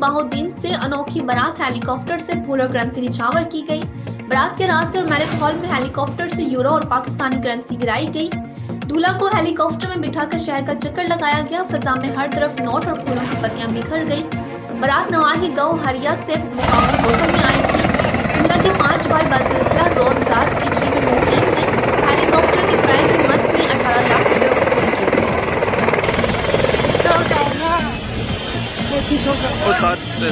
बाहुद्दीन से अनोखी बारात हेलीकॉप्टर से भूलर करेंसी निछावर की गई। बारात के रास्ते और मैरिज हॉल में हेलीकॉप्टर से यूरो और पाकिस्तानी करेंसी गिराई गई। दूल्हा को हेलीकॉप्टर में बिठाकर शहर का चक्कर लगाया गया। फिजा में हर तरफ नोट और फूलों की पत्तियां बिखर गई। बारात नवाही गांव हरिया से मुकामी होटल में आई थी। दूल्हा के 5 भाई बसिलसिला रोजगार इटली में मुकीम है। हेलीकॉप्टर की किराए की मद में 18 लाख रुपए वसूल किए गए। वो छाड़ दे